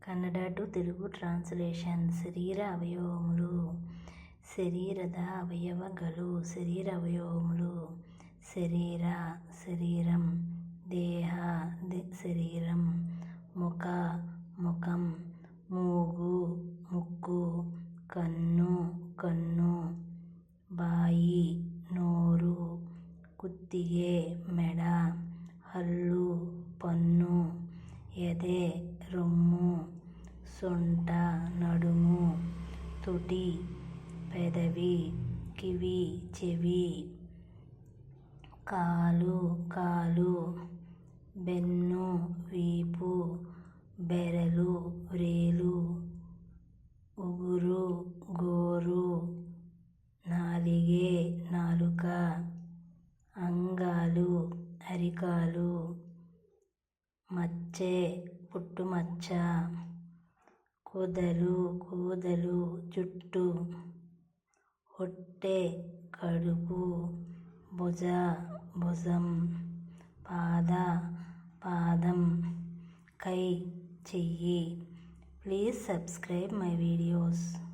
Kannada to Telugu translation. ಶರೀರ ಅವಯವములు. శరీರದ అవయవಗಳು. శరీర అవಯವములు. శరీర శరీరం. దేహ శరీరం. ముఖ ముఖం. మూగు ముక్కు. కన్ను కన్ను. బాయి నోరు. ಕುತ್ತಿಗೆ మెడ. ಹಲ್ಲು పన్ను. ఎదే రొమ్ము. సొంట నడుము. తుటి పెదవి. కివి చెవి. కాలు కాలు. బెన్ను వీపు. బెరలు వ్రేలు. ఉగురు గోరు. నాలిగే నాలుక. అంగాలు అరికాలు. మచ్చే పుట్టుమచ్చ. కూదలు కూదలు జుట్టు. ಹೊಟ್ಟೆ కడుపు. భుజ భుజం. పాద పాదం. కై చెయ్యి. Please subscribe my videos.